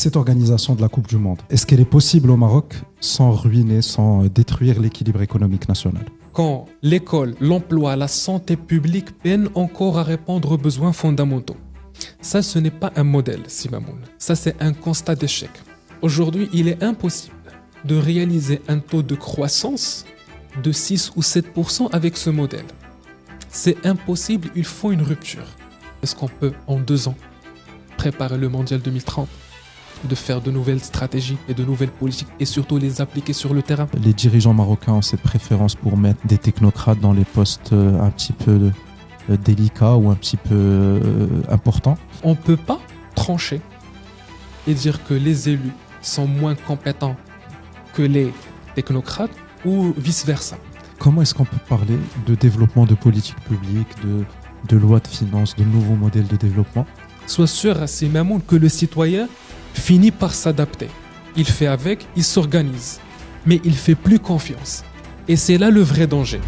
cette organisation de la Coupe du Monde, est-ce qu'elle est possible au Maroc sans ruiner, sans détruire l'équilibre économique national? Quand l'école, l'emploi, la santé publique peinent encore à répondre aux besoins fondamentaux. Ça, ce n'est pas un modèle, Simamoun. Ça, c'est un constat d'échec. Aujourd'hui, il est impossible de réaliser un taux de croissance de 6 ou 7% avec ce modèle. C'est impossible, il faut une rupture. Est-ce qu'on peut, en 2 ans, préparer le mondial 2030, de faire de nouvelles stratégies et de nouvelles politiques et surtout les appliquer sur le terrain? Les dirigeants marocains ont cette préférence pour mettre des technocrates dans les postes un petit peu délicats ou un petit peu importants. On ne peut pas trancher et dire que les élus sont moins compétents que les technocrates ou vice-versa. Comment est-ce qu'on peut parler de développement de politique publique, de loi de finances, de nouveaux modèles de développement? Sois sûr, Mamoun, que le citoyen finit par s'adapter. Il fait avec, il s'organise, mais il fait plus confiance. Et c'est là le vrai danger.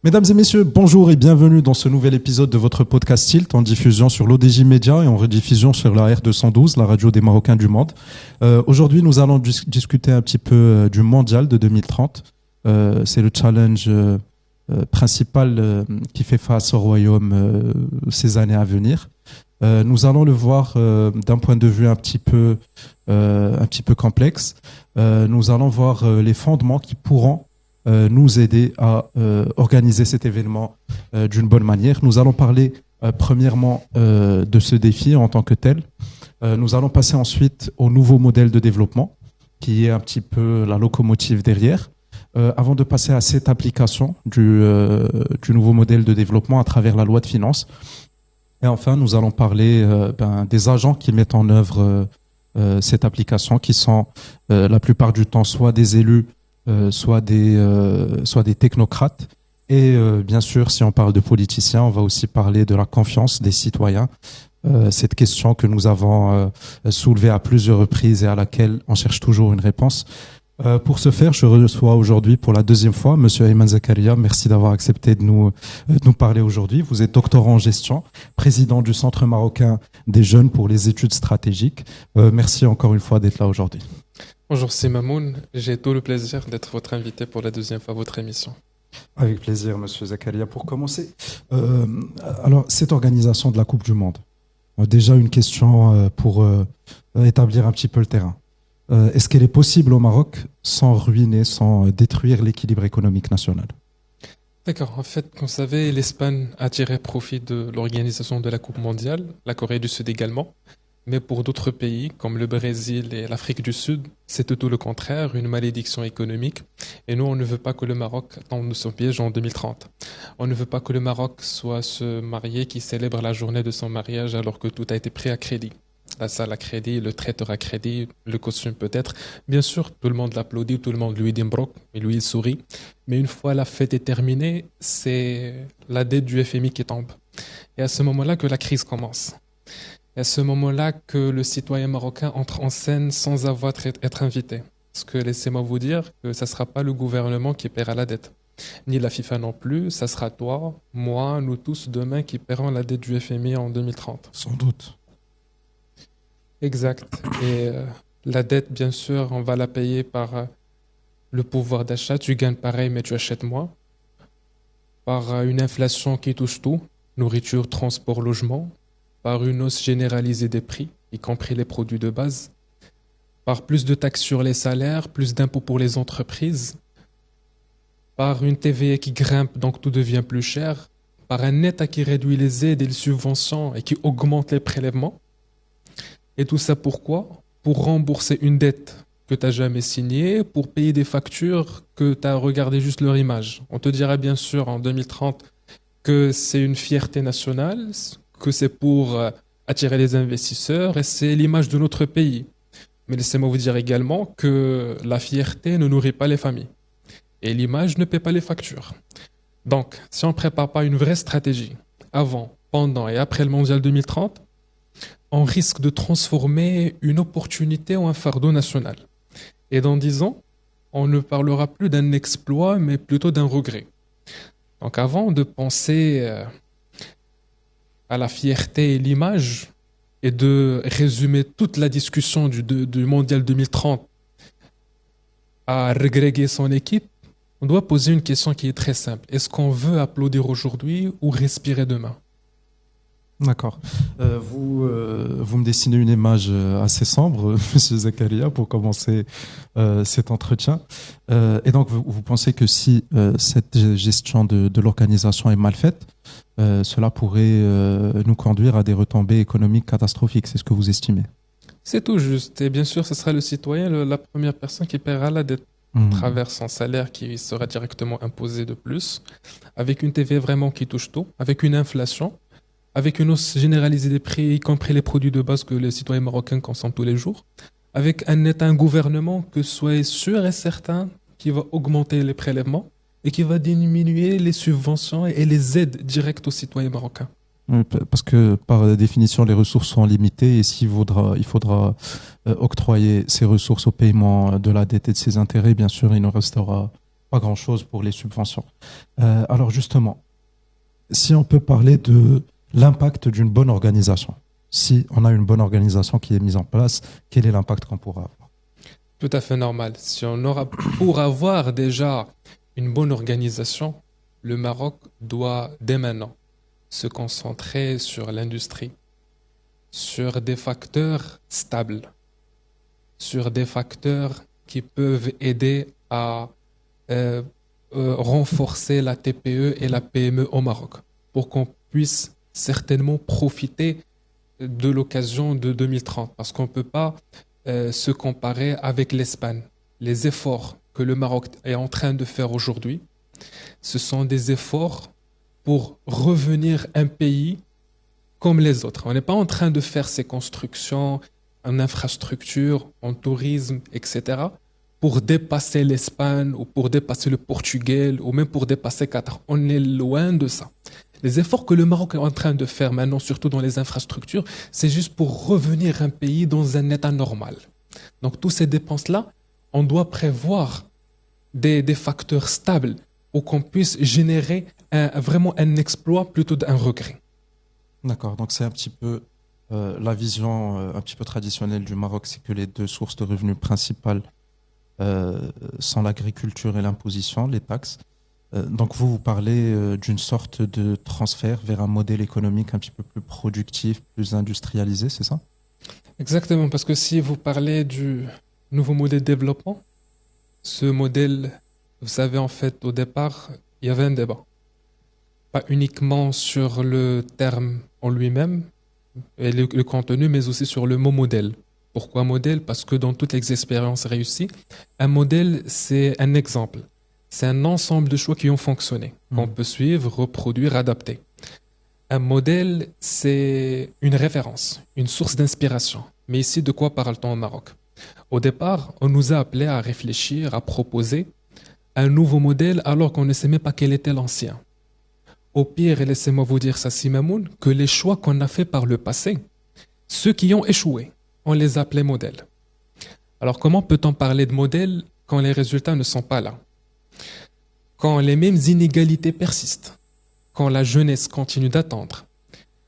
Mesdames et messieurs, bonjour et bienvenue dans ce nouvel épisode de votre podcast Tilt en diffusion sur l'ODJ Média et en rediffusion sur la R212, la radio des Marocains du monde. Aujourd'hui, nous allons discuter un petit peu du mondial de 2030. C'est le challenge principal qui fait face au royaume ces années à venir. Nous allons le voir d'un point de vue un petit peu complexe. Nous allons voir les fondements qui pourront nous aider à organiser cet événement d'une bonne manière. Nous allons parler premièrement de ce défi en tant que tel. Nous allons passer ensuite au nouveau modèle de développement qui est un petit peu la locomotive derrière. Avant de passer à cette application du nouveau modèle de développement à travers la loi de finances. Et enfin, nous allons parler des agents qui mettent en œuvre cette application, qui sont la plupart du temps soit des élus, soit des technocrates. Et bien sûr, si on parle de politiciens, on va aussi parler de la confiance des citoyens. Cette question que nous avons soulevée à plusieurs reprises et à laquelle on cherche toujours une réponse. Pour ce faire, je reçois aujourd'hui pour la deuxième fois Monsieur Ayman Zakaria. Merci d'avoir accepté de nous parler aujourd'hui. Vous êtes doctorant en gestion, président du Centre marocain des jeunes pour les études stratégiques. Merci encore une fois d'être là aujourd'hui. Bonjour, c'est Mamoun. J'ai tout le plaisir d'être votre invité pour la deuxième fois à votre émission. Avec plaisir, Monsieur Zakaria. Pour commencer, alors cette organisation de la Coupe du Monde, déjà une question pour établir un petit peu le terrain. Est-ce qu'elle est possible au Maroc sans ruiner, sans détruire l'équilibre économique national? D'accord. En fait, comme vous savez, l'Espagne a tiré profit de l'organisation de la Coupe mondiale, la Corée du Sud également. Mais pour d'autres pays, comme le Brésil et l'Afrique du Sud, c'est tout le contraire, une malédiction économique. Et nous, on ne veut pas que le Maroc tombe son piège en 2030. On ne veut pas que le Maroc soit ce marié qui célèbre la journée de son mariage alors que tout a été pris à crédit. La salle à crédit, le traiteur à crédit, le costume peut-être. Bien sûr, tout le monde l'applaudit, tout le monde lui dit mbrouk, et lui il sourit. Mais une fois la fête est terminée, c'est la dette du FMI qui tombe. Et à ce moment-là que la crise commence. Et à ce moment-là que le citoyen marocain entre en scène sans avoir être invité. Parce que laissez-moi vous dire que ça ne sera pas le gouvernement qui paiera la dette. Ni la FIFA non plus, ça sera toi, moi, nous tous demain qui paierons la dette du FMI en 2030. Sans doute. Exact. Et la dette, bien sûr, on va la payer par le pouvoir d'achat. Tu gagnes pareil, mais tu achètes moins. Par une inflation qui touche tout, nourriture, transport, logement. Par une hausse généralisée des prix, y compris les produits de base. Par plus de taxes sur les salaires, plus d'impôts pour les entreprises. Par une TVA qui grimpe, donc tout devient plus cher. Par un État qui réduit les aides et les subventions et qui augmente les prélèvements. Et tout ça pourquoi? Pour rembourser une dette que tu n'as jamais signée, pour payer des factures que tu as regardé juste leur image. On te dira bien sûr en 2030 que c'est une fierté nationale, que c'est pour attirer les investisseurs et c'est l'image de notre pays. Mais laissez-moi vous dire également que la fierté ne nourrit pas les familles et l'image ne paie pas les factures. Donc, si on ne prépare pas une vraie stratégie avant, pendant et après le mondial 2030, on risque de transformer une opportunité en un fardeau national. Et dans 10 ans, on ne parlera plus d'un exploit, mais plutôt d'un regret. Donc avant de penser à la fierté et l'image et de résumer toute la discussion du Mondial 2030 à regréger son équipe, on doit poser une question qui est très simple. Est-ce qu'on veut applaudir aujourd'hui ou respirer demain? D'accord. Vous me dessinez une image assez sombre, Monsieur Zakaria, pour commencer cet entretien. Et donc, vous pensez que si cette gestion de l'organisation est mal faite, cela pourrait nous conduire à des retombées économiques catastrophiques, c'est ce que vous estimez? C'est tout juste. Et bien sûr, ce sera le citoyen, la première personne qui paiera la dette à travers son salaire qui sera directement imposé de plus, avec une TVA vraiment qui touche tout, avec une inflation, avec une hausse généralisée des prix, y compris les produits de base que les citoyens marocains consomment tous les jours, avec un gouvernement que soyez sûr et certain qui va augmenter les prélèvements et qui va diminuer les subventions et les aides directes aux citoyens marocains. Oui, parce que par définition, les ressources sont limitées et il faudra octroyer ces ressources au paiement de la dette et de ses intérêts, bien sûr, il ne restera pas grand-chose pour les subventions. Alors justement, si on peut parler de l'impact d'une bonne organisation, si on a une bonne organisation qui est mise en place, quel est l'impact qu'on pourra avoir? Tout à fait normal. Si on aura, pour avoir déjà une bonne organisation, le Maroc doit dès maintenant se concentrer sur l'industrie, sur des facteurs stables, sur des facteurs qui peuvent aider à renforcer la TPE et la PME au Maroc, pour qu'on puisse certainement profiter de l'occasion de 2030, parce qu'on ne peut pas se comparer avec l'Espagne. Les efforts que le Maroc est en train de faire aujourd'hui, ce sont des efforts pour revenir un pays comme les autres. On n'est pas en train de faire ces constructions en infrastructure, en tourisme, etc., pour dépasser l'Espagne ou pour dépasser le Portugal ou même pour dépasser Qatar. On est loin de ça. Les efforts que le Maroc est en train de faire maintenant, surtout dans les infrastructures, c'est juste pour revenir un pays dans un état normal. Donc, toutes ces dépenses-là, on doit prévoir des facteurs stables pour qu'on puisse générer vraiment un exploit plutôt d'un regret. D'accord, donc c'est un petit peu la vision un petit peu traditionnelle du Maroc, c'est que les deux sources de revenus principales sont l'agriculture et l'imposition, les taxes. Donc vous parlez d'une sorte de transfert vers un modèle économique un petit peu plus productif, plus industrialisé, c'est ça? Exactement, parce que si vous parlez du nouveau modèle de développement, ce modèle, vous savez, en fait, au départ, il y avait un débat. Pas uniquement sur le terme en lui-même et le contenu, mais aussi sur le mot modèle. Pourquoi modèle? Parce que dans toutes les expériences réussies, un modèle, c'est un exemple. C'est un ensemble de choix qui ont fonctionné, qu'on peut suivre, reproduire, adapter. Un modèle, c'est une référence, une source d'inspiration. Mais ici, de quoi parle-t-on au Maroc? Au départ, on nous a appelés à réfléchir, à proposer un nouveau modèle alors qu'on ne sait même pas quel était l'ancien. Au pire, et laissez-moi vous dire ça, Simamoun, que les choix qu'on a faits par le passé, ceux qui ont échoué, on les appelait modèles. Alors comment peut-on parler de modèle quand les résultats ne sont pas là? Quand les mêmes inégalités persistent, quand la jeunesse continue d'attendre,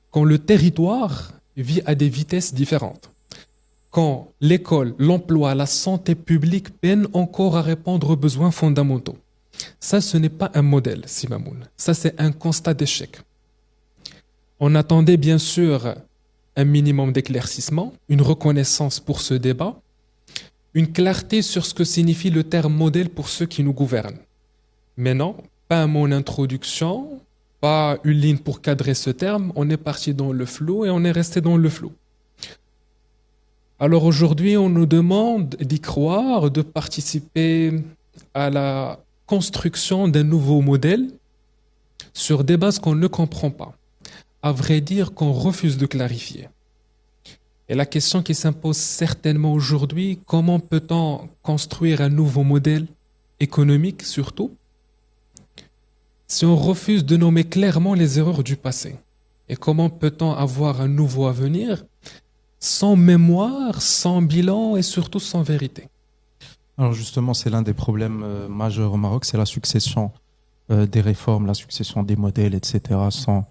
quand le territoire vit à des vitesses différentes, quand l'école, l'emploi, la santé publique peinent encore à répondre aux besoins fondamentaux. Ça, ce n'est pas un modèle, Simamoun. Ça, c'est un constat d'échec. On attendait bien sûr un minimum d'éclaircissement, une reconnaissance pour ce débat, une clarté sur ce que signifie le terme modèle pour ceux qui nous gouvernent. Mais non, pas un mot d'introduction, pas une ligne pour cadrer ce terme, on est parti dans le flou et on est resté dans le flou. Alors aujourd'hui, on nous demande d'y croire, de participer à la construction d'un nouveau modèle sur des bases qu'on ne comprend pas. À vrai dire, qu'on refuse de clarifier. Et la question qui s'impose certainement aujourd'hui, comment peut-on construire un nouveau modèle économique surtout, si on refuse de nommer clairement les erreurs du passé? Et comment peut-on avoir un nouveau avenir sans mémoire, sans bilan et surtout sans vérité? Alors justement, c'est l'un des problèmes majeurs au Maroc, c'est la succession des réformes, la succession des modèles, etc., sans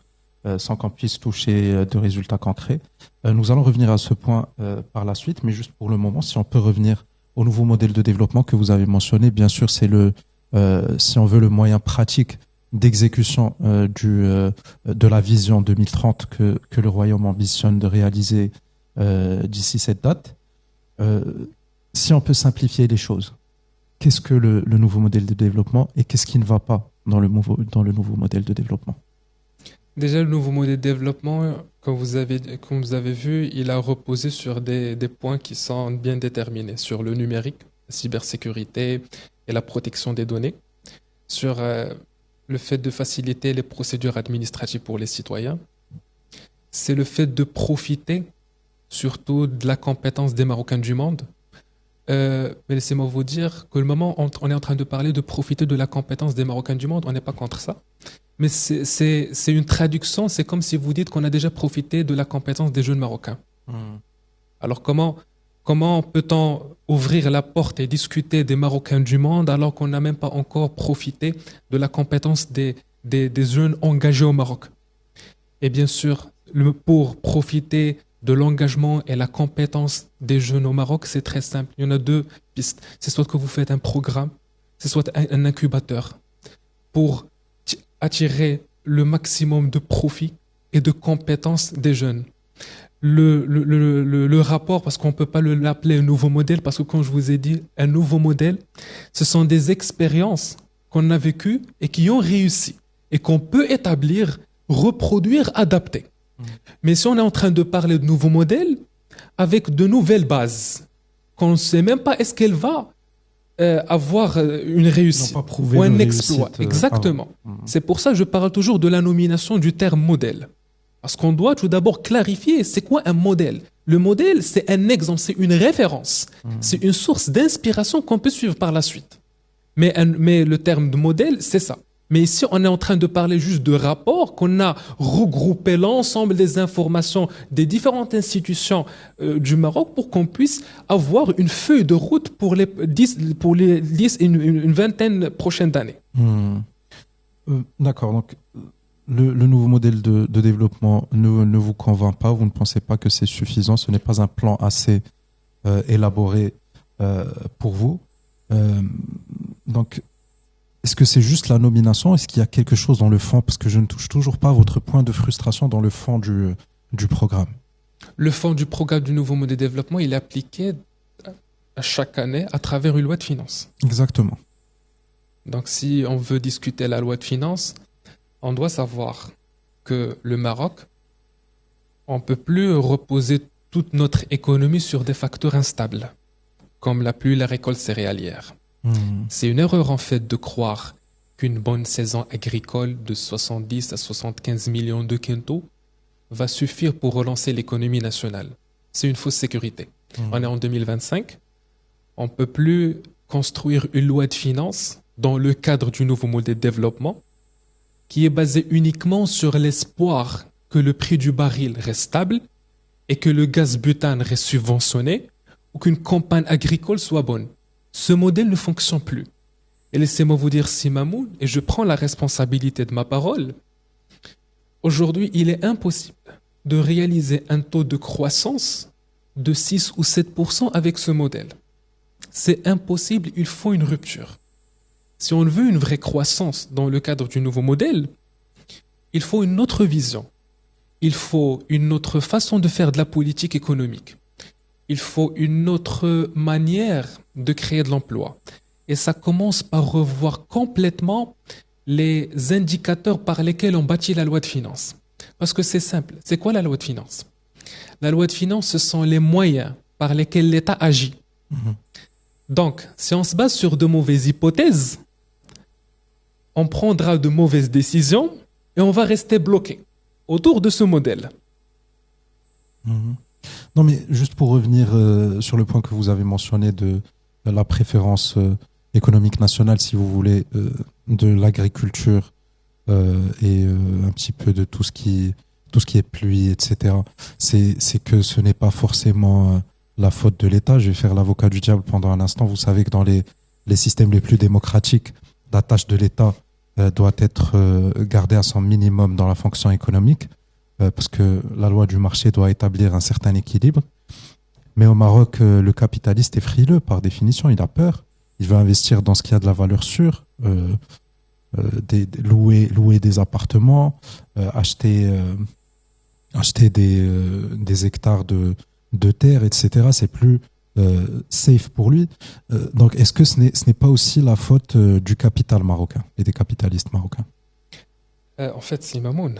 sans qu'on puisse toucher de résultats concrets. Nous allons revenir à ce point par la suite, mais juste pour le moment, si on peut revenir au nouveau modèle de développement que vous avez mentionné, bien sûr, c'est si on veut, le moyen pratique d'exécution de la vision 2030 que le Royaume ambitionne de réaliser d'ici cette date. Si on peut simplifier les choses, qu'est-ce que le nouveau modèle de développement et qu'est-ce qui ne va pas dans le nouveau modèle de développement? Déjà, le nouveau modèle de développement, comme vous avez vu, il a reposé sur des points qui sont bien déterminés, sur le numérique, la cybersécurité et la protection des données, sur le fait de faciliter les procédures administratives pour les citoyens. C'est le fait de profiter surtout de la compétence des Marocains du monde. Mais laissez-moi vous dire que le moment où on est en train de parler de profiter de la compétence des Marocains du monde, on n'est pas contre ça. Mais c'est une traduction, c'est comme si vous dites qu'on a déjà profité de la compétence des jeunes Marocains. Alors comment peut-on ouvrir la porte et discuter des Marocains du monde alors qu'on n'a même pas encore profité de la compétence des jeunes engagés au Maroc? Et bien sûr, pour profiter de l'engagement et la compétence des jeunes au Maroc, c'est très simple. Il y en a deux pistes. C'est soit que vous faites un programme, c'est soit un incubateur pour attirer le maximum de profit et de compétences des jeunes. Le rapport, parce qu'on ne peut pas l'appeler un nouveau modèle, parce que comme je vous ai dit, un nouveau modèle, ce sont des expériences qu'on a vécues et qui ont réussi et qu'on peut établir, reproduire, adapter. Mais si on est en train de parler de nouveaux modèles avec de nouvelles bases, qu'on ne sait même pas est-ce qu'elle va avoir une réussite ou un exploit. Exactement. C'est pour ça que je parle toujours de la nomination du terme modèle. Parce qu'on doit tout d'abord clarifier c'est quoi un modèle. Le modèle, c'est un exemple, c'est une référence. C'est une source d'inspiration qu'on peut suivre par la suite. Mais le terme de modèle, c'est ça. Mais ici, on est en train de parler juste de rapports, qu'on a regroupé l'ensemble des informations des différentes institutions du Maroc pour qu'on puisse avoir une feuille de route pour les 10 une vingtaine prochaines d'années. D'accord. Donc, le nouveau modèle de développement ne vous convainc pas, vous ne pensez pas que c'est suffisant, ce n'est pas un plan assez élaboré pour vous. Donc, est-ce que c'est juste la nomination? Est-ce qu'il y a quelque chose dans le fond? Parce que je ne touche toujours pas votre point de frustration dans le fond du programme. Le fond du programme du nouveau modèle de développement, il est appliqué à chaque année à travers une loi de finances. Exactement. Donc, si on veut discuter la loi de finances, on doit savoir que le Maroc, on ne peut plus reposer toute notre économie sur des facteurs instables, comme la pluie et la récolte céréalière. C'est une erreur en fait de croire qu'une bonne saison agricole de 70 à 75 millions de quintaux va suffire pour relancer l'économie nationale. C'est une fausse sécurité. On est en 2025, on ne peut plus construire une loi de finances dans le cadre du nouveau modèle de développement qui est basé uniquement sur l'espoir que le prix du baril reste stable et que le gaz butane reste subventionné ou qu'une campagne agricole soit bonne. Ce modèle ne fonctionne plus. Et laissez-moi vous dire, Simamoun, et je prends la responsabilité de ma parole, aujourd'hui, il est impossible de réaliser un taux de croissance de 6 ou 7% avec ce modèle. C'est impossible, il faut une rupture. Si on veut une vraie croissance dans le cadre du nouveau modèle, il faut une autre vision. Il faut une autre façon de faire de la politique économique. Il faut une autre manière de créer de l'emploi. Et ça commence par revoir complètement les indicateurs par lesquels on bâtit la loi de finances. Parce que c'est simple. C'est quoi la loi de finances? La loi de finances, ce sont les moyens par lesquels l'État agit. Donc, si on se base sur de mauvaises hypothèses, on prendra de mauvaises décisions et on va rester bloqué autour de ce modèle. Non, mais juste pour revenir sur le point que vous avez mentionné de la préférence économique nationale, si vous voulez, de l'agriculture et un petit peu de tout ce qui est pluie, etc. C'est que ce n'est pas forcément la faute de l'État. Je vais faire l'avocat du diable pendant un instant. Vous savez que dans les systèmes les plus démocratiques, la tâche de l'État, doit être gardé à son minimum dans la fonction économique, parce que la loi du marché doit établir un certain équilibre. Mais au Maroc, le capitaliste est frileux par définition, il a peur. Il veut investir dans ce qui a de la valeur sûre, louer des appartements, acheter des hectares de terre, etc. C'est plus safe pour lui. Donc, est-ce que ce n'est pas aussi la faute du capital marocain et des capitalistes marocains? En fait, c'est Mamoun,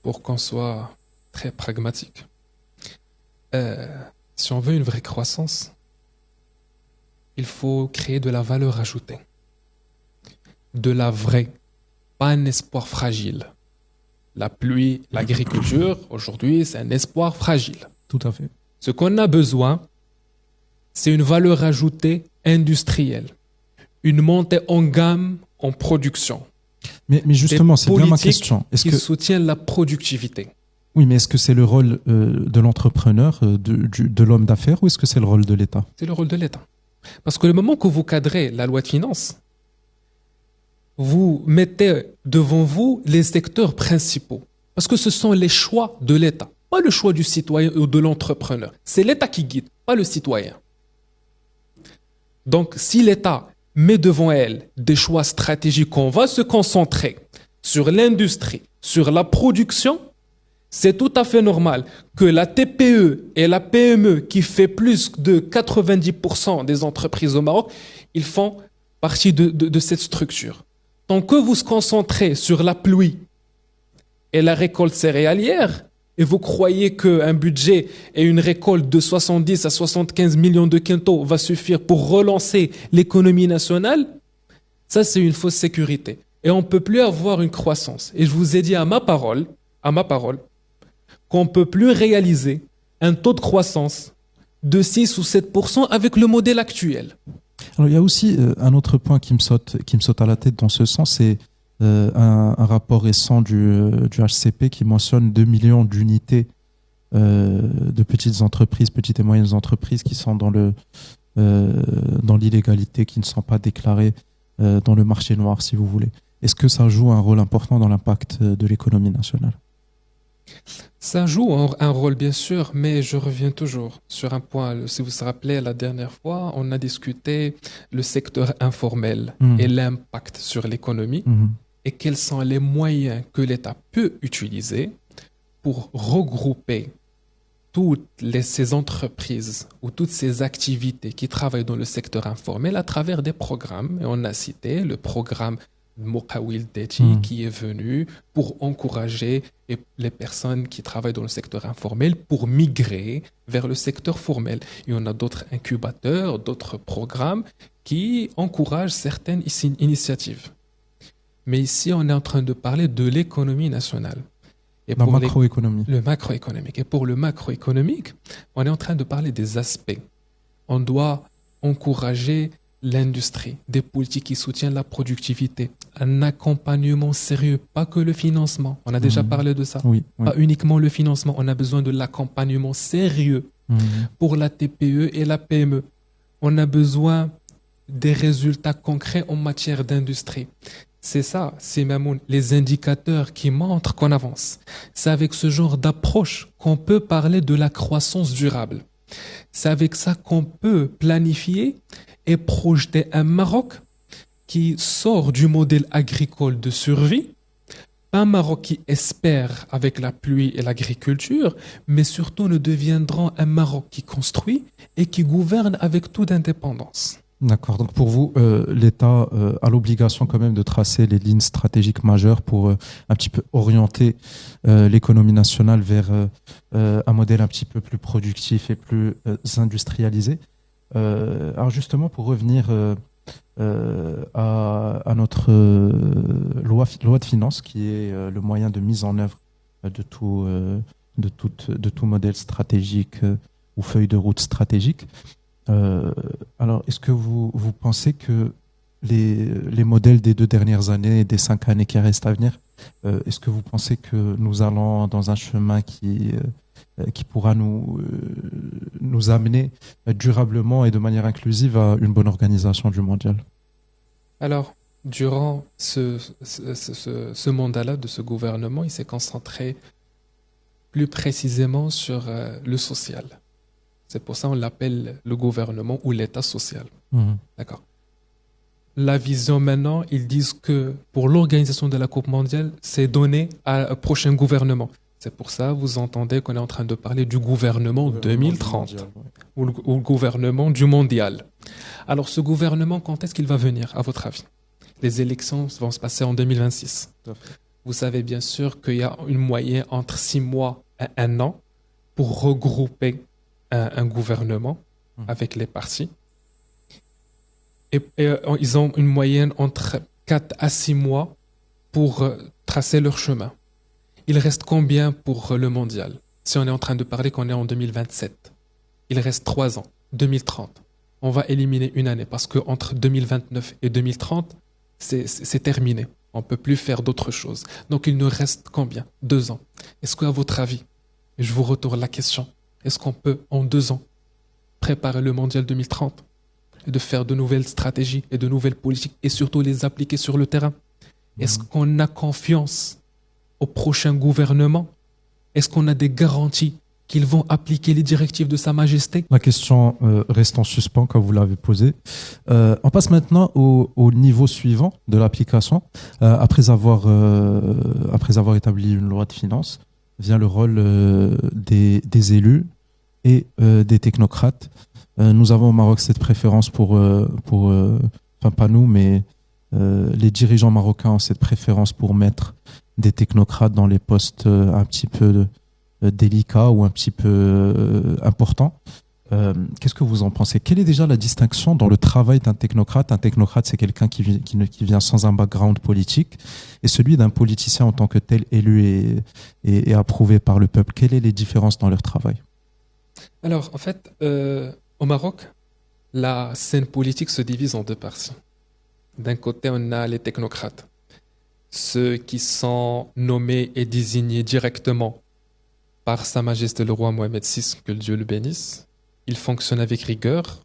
pour qu'on soit très pragmatique. Si on veut une vraie croissance, il faut créer de la valeur ajoutée. De la vraie, pas un espoir fragile. La pluie, l'agriculture, aujourd'hui, c'est un espoir fragile. Tout à fait. Ce qu'on a besoin, c'est une valeur ajoutée industrielle, une montée en gamme en production. Mais justement, c'est bien ma question. Est-ce qui soutiennent la productivité? Oui, mais est-ce que c'est le rôle de l'entrepreneur, de l'homme d'affaires, ou est-ce que c'est le rôle de l'État? C'est le rôle de l'État. Parce que le moment que vous cadrez la loi de finances, vous mettez devant vous les secteurs principaux. Parce que ce sont les choix de l'État, pas le choix du citoyen ou de l'entrepreneur. C'est l'État qui guide, pas le citoyen. Donc, si l'État met devant elle des choix stratégiques, on va se concentrer sur l'industrie, sur la production, c'est tout à fait normal que la TPE et la PME, qui fait plus de 90% des entreprises au Maroc, ils font partie de cette structure. Tant que vous se concentrez sur la pluie et la récolte céréalière, et vous croyez qu'un budget et une récolte de 70 à 75 millions de quintaux va suffire pour relancer l'économie nationale, ça c'est une fausse sécurité. Et on ne peut plus avoir une croissance. Et je vous ai dit à ma parole, qu'on ne peut plus réaliser un taux de croissance de 6 ou 7% avec le modèle actuel. Alors, il y a aussi un autre point qui me saute à la tête dans ce sens, c'est un rapport récent du HCP qui mentionne 2 millions d'unités de petites entreprises, petites et moyennes entreprises qui sont dans l'illégalité, qui ne sont pas déclarées dans le marché noir, si vous voulez. Est-ce que ça joue un rôle important dans l'impact de l'économie nationale? Ça joue un rôle, bien sûr, mais je reviens toujours sur un point. Si vous vous rappelez, la dernière fois, on a discuté le secteur informel et l'impact sur l'économie et quels sont les moyens que l'État peut utiliser pour regrouper toutes ces entreprises ou toutes ces activités qui travaillent dans le secteur informel à travers des programmes. Et on a cité le programme Mokawil Deti qui est venu pour encourager les personnes qui travaillent dans le secteur informel pour migrer vers le secteur formel. Et on a d'autres incubateurs, d'autres programmes qui encouragent certaines initiatives. Mais ici, on est en train de parler de l'économie nationale. Et la macroéconomie. Le macroéconomique. Et pour le macroéconomique, on est en train de parler des aspects. On doit encourager l'industrie, des politiques qui soutiennent la productivité, un accompagnement sérieux, pas que le financement. On a déjà parlé de ça. Oui. Pas uniquement le financement, on a besoin de l'accompagnement sérieux pour la TPE et la PME. On a besoin des résultats concrets en matière d'industrie. C'est ça, c'est même les indicateurs qui montrent qu'on avance. C'est avec ce genre d'approche qu'on peut parler de la croissance durable. C'est avec ça qu'on peut planifier et projeter un Maroc qui sort du modèle agricole de survie, pas un Maroc qui espère avec la pluie et l'agriculture, mais surtout nous deviendrons un Maroc qui construit et qui gouverne avec toute indépendance. D'accord. Donc pour vous, l'État a l'obligation quand même de tracer les lignes stratégiques majeures pour un petit peu orienter l'économie nationale vers un modèle un petit peu plus productif et plus industrialisé. Alors justement, pour revenir à notre loi de finances, qui est le moyen de mise en œuvre de tout modèle stratégique ou feuille de route stratégique. Alors, est-ce que vous pensez que les modèles des 2 dernières années et des 5 années qui restent à venir, est-ce que vous pensez que nous allons dans un chemin qui pourra nous amener durablement et de manière inclusive à une bonne organisation du mondial? Alors, durant ce mandat-là de ce gouvernement, il s'est concentré plus précisément sur le social. C'est pour ça qu'on l'appelle le gouvernement ou l'État social. D'accord. La vision maintenant, ils disent que pour l'organisation de la Coupe mondiale, c'est donné à un prochain gouvernement. C'est pour ça vous entendez qu'on est en train de parler du gouvernement 2030 mondial, ouais. ou le gouvernement du mondial. Alors ce gouvernement, quand est-ce qu'il va venir, à votre avis? Les élections vont se passer en 2026. Tout à fait. Vous savez bien sûr qu'il y a une moyenne entre 6 mois et 1 an pour regrouper un gouvernement avec les partis. Et ils ont une moyenne entre 4 à 6 mois pour tracer leur chemin. Il reste combien pour le mondial? Si on est en train de parler qu'on est en 2027, il reste 3 ans, 2030. On va éliminer une année parce qu'entre 2029 et 2030, c'est terminé. On ne peut plus faire d'autres choses. Donc il nous reste combien? 2 ans. Est-ce qu'à votre avis, je vous retourne la question, est-ce qu'on peut en 2 ans préparer le mondial 2030 et de faire de nouvelles stratégies et de nouvelles politiques et surtout les appliquer sur le terrain? Est-ce qu'on a confiance au prochain gouvernement? Est-ce qu'on a des garanties qu'ils vont appliquer les directives de Sa Majesté? La question reste en suspens quand vous l'avez posée. On passe maintenant au niveau suivant de l'application. Après avoir établi une loi de finances, vient le rôle des élus et des technocrates. Nous avons au Maroc cette préférence enfin pas nous, mais les dirigeants marocains ont cette préférence pour mettre des technocrates dans les postes un petit peu délicats ou un petit peu importants. Qu'est-ce que vous en pensez? Quelle est déjà la distinction dans le travail d'un technocrate? Un technocrate, c'est quelqu'un qui vient sans un background politique, et celui d'un politicien en tant que tel élu et approuvé par le peuple. Quelles sont les différences dans leur travail? Alors, en fait, au Maroc, la scène politique se divise en 2 parties. D'un côté, on a les technocrates, ceux qui sont nommés et désignés directement par Sa Majesté le roi Mohamed VI, que Dieu le bénisse. Ils fonctionnent avec rigueur.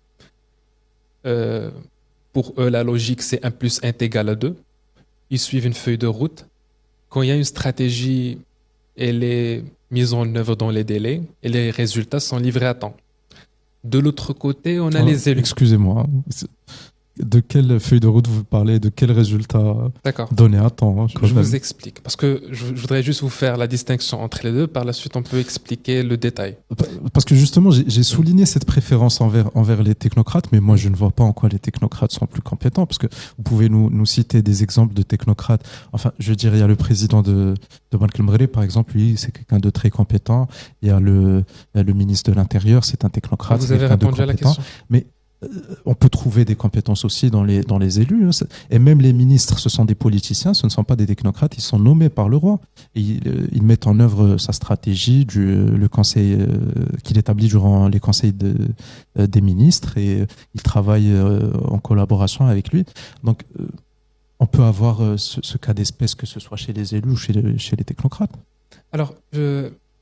Pour eux, la logique, c'est 1 + 1 = 2. Ils suivent une feuille de route. Quand il y a une stratégie, elle est mise en œuvre dans les délais et les résultats sont livrés à temps. De l'autre côté, on a les élus. Excusez-moi, de quelle feuille de route vous parlez? De quel résultat donné à temps? Je vous explique. Parce que je voudrais juste vous faire la distinction entre les deux. Par la suite, on peut expliquer le détail. Parce que justement, j'ai souligné cette préférence envers les technocrates, mais moi, je ne vois pas en quoi les technocrates sont plus compétents. Parce que vous pouvez nous citer des exemples de technocrates. Enfin, je dirais, il y a le président de Banque El-Mghri, par exemple. Lui, c'est quelqu'un de très compétent. Il y a le ministre de l'Intérieur, c'est un technocrate. Vous avez répondu à la question. Mais on peut trouver des compétences aussi dans les élus. Et même les ministres, ce sont des politiciens, ce ne sont pas des technocrates, ils sont nommés par le roi. Et ils mettent en œuvre sa stratégie, le conseil qu'il établit durant les conseils des ministres, et ils travaillent en collaboration avec lui. Donc, on peut avoir ce cas d'espèce, que ce soit chez les élus ou chez les technocrates. Alors,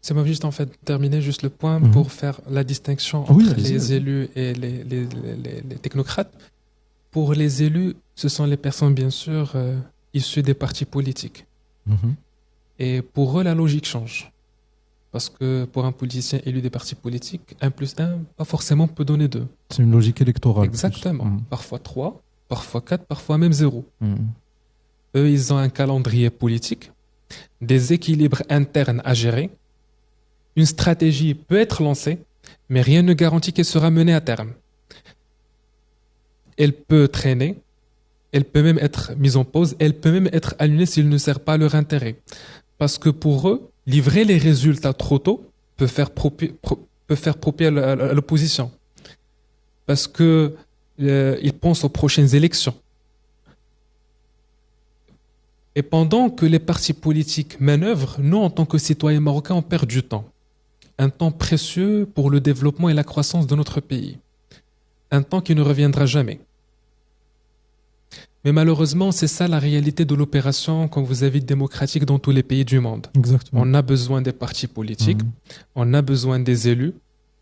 c'est moi juste en fait terminer juste le point pour faire la distinction entre les élus et les technocrates. Pour les élus, ce sont les personnes bien sûr issues des partis politiques. Et pour eux, la logique change. Parce que pour un politicien élu des partis politiques, 1 + 1, pas forcément peut donner 2. C'est une logique électorale. Exactement. Parfois 3, parfois 4, parfois même 0. Eux, ils ont un calendrier politique, des équilibres internes à gérer. Une stratégie peut être lancée, mais rien ne garantit qu'elle sera menée à terme. Elle peut traîner, elle peut même être mise en pause, elle peut même être annulée s'il ne sert pas à leur intérêt. Parce que pour eux, livrer les résultats trop tôt peut faire propre à l'opposition. Parce que ils pensent aux prochaines élections. Et pendant que les partis politiques manœuvrent, nous, en tant que citoyens marocains, on perd du temps. Un temps précieux pour le développement et la croissance de notre pays. Un temps qui ne reviendra jamais. Mais malheureusement, c'est ça la réalité de l'opération, comme vous avez dit, démocratique dans tous les pays du monde. Exactement. On a besoin des partis politiques, on a besoin des élus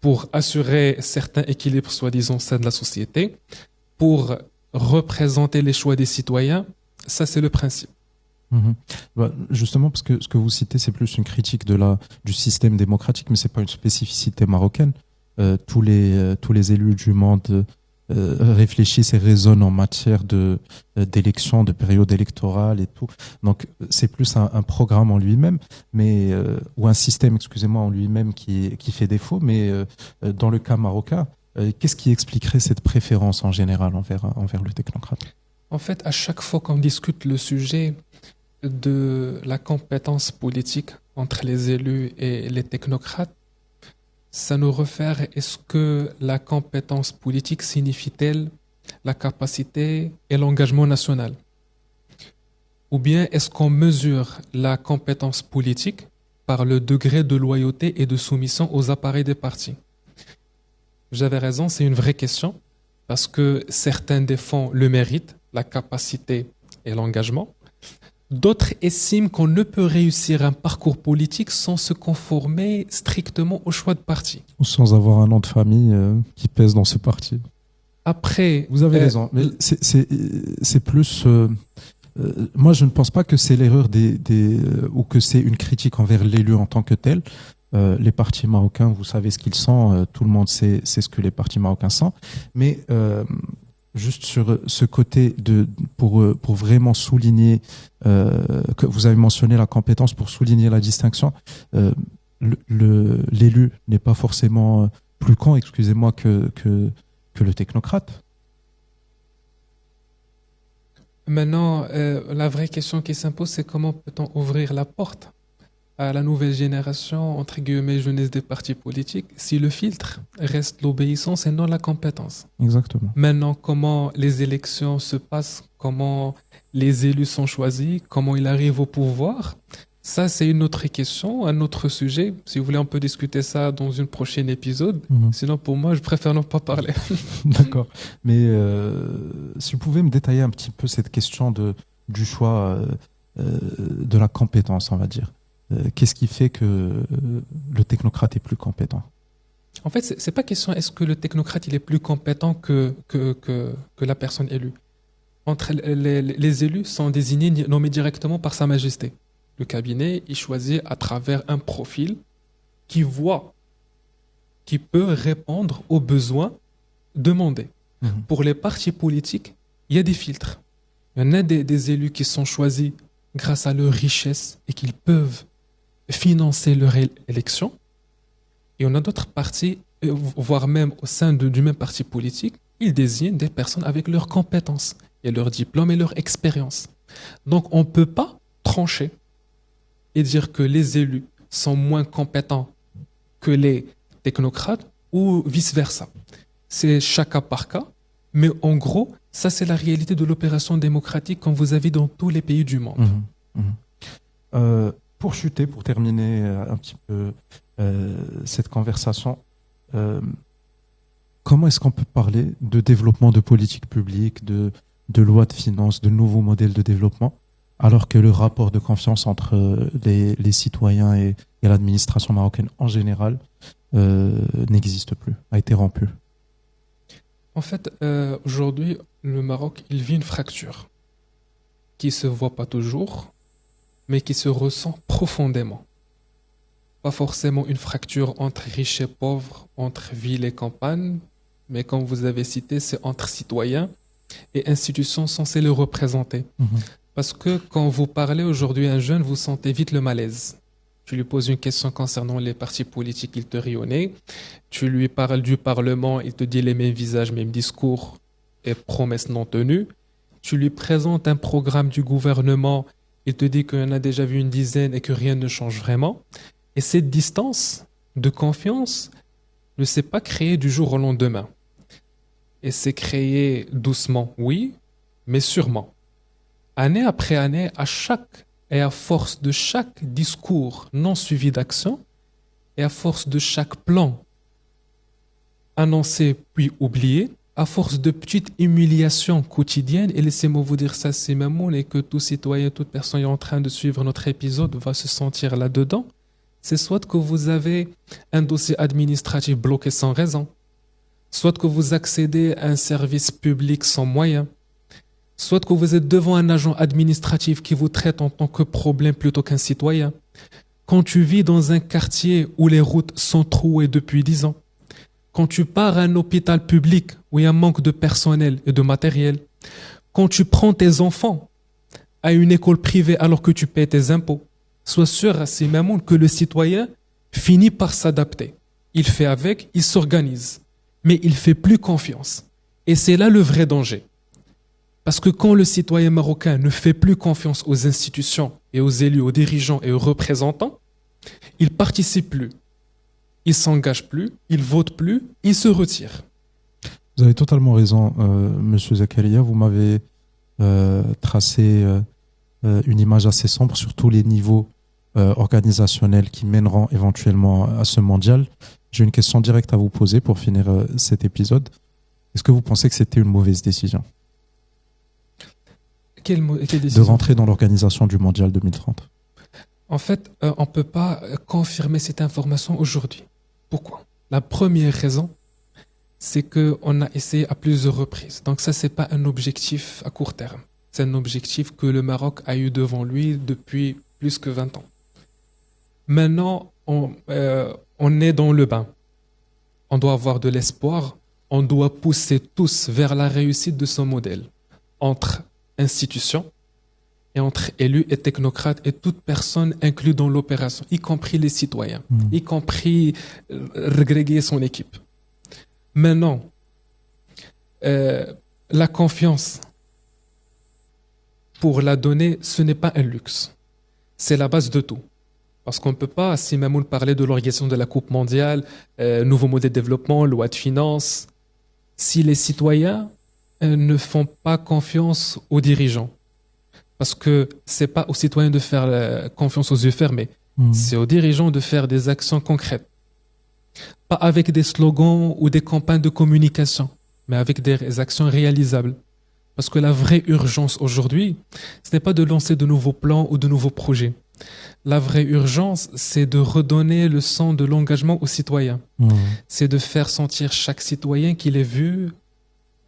pour assurer certains équilibres soi-disant au sein de la société, pour représenter les choix des citoyens Ça, c'est le principe. Mhm. Bah, justement, parce que ce que vous citez, c'est plus une critique du système démocratique, mais c'est pas une spécificité marocaine. Tous les élus du monde réfléchissent et raisonnent en matière d'élection, de période électorale et tout. Donc, c'est plus un programme en lui-même, mais ou un système, excusez-moi, en lui-même qui fait défaut. Mais dans le cas marocain, qu'est-ce qui expliquerait cette préférence en général envers le technocrate? En fait, à chaque fois qu'on discute le sujet de la compétence politique entre les élus et les technocrates, ça nous réfère, est-ce que la compétence politique signifie-t-elle la capacité et l'engagement national? Ou bien est-ce qu'on mesure la compétence politique par le degré de loyauté et de soumission aux appareils des partis? Vous avez raison, c'est une vraie question, parce que certains défendent le mérite, la capacité et l'engagement. D'autres estiment qu'on ne peut réussir un parcours politique sans se conformer strictement au choix de parti. Ou sans avoir un nom de famille qui pèse dans ce parti. Après, vous avez raison, mais c'est plus. Moi, je ne pense pas que c'est l'erreur ou que c'est une critique envers l'élu en tant que tel. Les partis marocains, vous savez ce qu'ils sont. Tout le monde sait ce que les partis marocains sont, mais juste sur ce côté pour vraiment souligner que vous avez mentionné la compétence, pour souligner la distinction, l'élu n'est pas forcément plus con, excusez-moi, que le technocrate. Maintenant, la vraie question qui s'impose, c'est comment peut-on ouvrir la porte à la nouvelle génération, entre guillemets, jeunesse des partis politiques, si le filtre reste l'obéissance et non la compétence. Exactement. Maintenant, comment les élections se passent, comment les élus sont choisis, comment ils arrivent au pouvoir, ça c'est une autre question, un autre sujet. Si vous voulez, on peut discuter ça dans une prochaine épisode. Sinon, pour moi, je préfère ne pas parler. D'accord. Mais si vous pouvez me détailler un petit peu cette question du choix de la compétence, on va dire. Qu'est-ce qui fait que le technocrate est plus compétent? En fait, c'est pas question est-ce que le technocrate il est plus compétent que la personne élue. Les élus sont désignés, nommés directement par Sa Majesté. Le cabinet, il choisit à travers un profil qui peut répondre aux besoins demandés. Pour les partis politiques, il y a des filtres. Il y en a des élus qui sont choisis grâce à leur richesse et qu'ils peuvent financer leur élection. Et on a d'autres partis, voire même au sein du même parti politique, ils désignent des personnes avec leurs compétences, et leur diplôme et leur expérience. Donc on ne peut pas trancher et dire que les élus sont moins compétents que les technocrates ou vice-versa. C'est chaque cas par cas, mais en gros, ça c'est la réalité de l'opération démocratique comme vous avez dans tous les pays du monde. Pour terminer un petit peu cette conversation, comment est-ce qu'on peut parler de développement de politique publique, de loi de finances, de nouveaux modèles de développement, alors que le rapport de confiance entre les citoyens et l'administration marocaine en général n'existe plus, a été rompu? En fait, aujourd'hui, le Maroc, il vit une fracture qui ne se voit pas toujours, mais qui se ressent profondément. Pas forcément une fracture entre riches et pauvres, entre ville et campagne, mais comme vous avez cité, c'est entre citoyens et institutions censées le représenter. Parce que quand vous parlez aujourd'hui à un jeune, vous sentez vite le malaise. Tu lui poses une question concernant les partis politiques, il te rit au nez. Tu lui parles du Parlement, il te dit les mêmes visages, mêmes discours et promesses non tenues. Tu lui présentes un programme du gouvernement, il te dit qu'il y en a déjà vu une dizaine et que rien ne change vraiment. Et cette distance de confiance ne s'est pas créée du jour au lendemain. Et s'est créée doucement, oui, mais sûrement. Année après année, à force de chaque discours non suivi d'action, et à force de chaque plan annoncé puis oublié, à force de petites humiliations quotidiennes, et laissez-moi vous dire ça, c'est même mots, et que tout citoyen, toute personne en train de suivre notre épisode va se sentir là-dedans, c'est soit que vous avez un dossier administratif bloqué sans raison, soit que vous accédez à un service public sans moyens, soit que vous êtes devant un agent administratif qui vous traite en tant que problème plutôt qu'un citoyen. Quand tu vis dans un quartier où les routes sont trouées depuis 10 ans, quand tu pars à un hôpital public où il y a un manque de personnel et de matériel, quand tu prends tes enfants à une école privée alors que tu paies tes impôts, sois sûr, Hassim Mamoun, que le citoyen finit par s'adapter. Il fait avec, il s'organise, mais il fait plus confiance. Et c'est là le vrai danger. Parce que quand le citoyen marocain ne fait plus confiance aux institutions et aux élus, aux dirigeants et aux représentants, il participe plus, il s'engage plus, il vote plus, il se retire. Vous avez totalement raison, Monsieur Zakaria. Vous m'avez tracé une image assez sombre sur tous les niveaux organisationnels qui mèneront éventuellement à ce mondial. J'ai une question directe à vous poser pour finir cet épisode. Est-ce que vous pensez que c'était une mauvaise décision quelle décision? De rentrer dans l'organisation du mondial 2030? En fait, on ne peut pas confirmer cette information aujourd'hui. Pourquoi? La première raison, c'est qu'on a essayé à plusieurs reprises. Donc ça, ce n'est pas un objectif à court terme. C'est un objectif que le Maroc a eu devant lui depuis plus que 20 ans. Maintenant, on est dans le bain. On doit avoir de l'espoir. On doit pousser tous vers la réussite de ce modèle. Entre institutions et entre élus et technocrates et toute personne inclue dans l'opération, y compris les citoyens, y compris regréguer son équipe. Maintenant, la confiance, pour la donner, ce n'est pas un luxe. C'est la base de tout. Parce qu'on ne peut pas, si Mamoun parlait de l'organisation de la Coupe mondiale, nouveau modèle de développement, loi de finances, si les citoyens ne font pas confiance aux dirigeants. Parce que ce n'est pas aux citoyens de faire confiance aux yeux fermés, c'est aux dirigeants de faire des actions concrètes. Pas avec des slogans ou des campagnes de communication, mais avec des actions réalisables. Parce que la vraie urgence aujourd'hui, ce n'est pas de lancer de nouveaux plans ou de nouveaux projets. La vraie urgence, c'est de redonner le sens de l'engagement aux citoyens. C'est de faire sentir chaque citoyen qu'il est vu,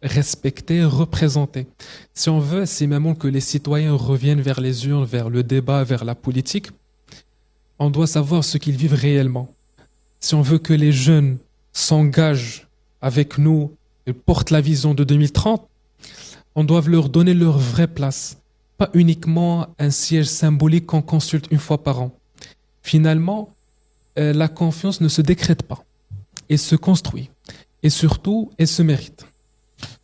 respecté, représenté. Si on veut, c'est même que les citoyens reviennent vers les urnes, vers le débat, vers la politique, on doit savoir ce qu'ils vivent réellement. Si on veut que les jeunes s'engagent avec nous et portent la vision de 2030, on doit leur donner leur vraie place. Pas uniquement un siège symbolique qu'on consulte une fois par an. Finalement, la confiance ne se décrète pas. Elle se construit. Et surtout, elle se mérite.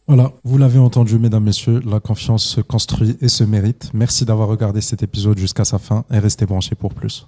Voilà, vous l'avez entendu, mesdames, messieurs, la confiance se construit et se mérite. Merci d'avoir regardé cet épisode jusqu'à sa fin et restez branchés pour plus.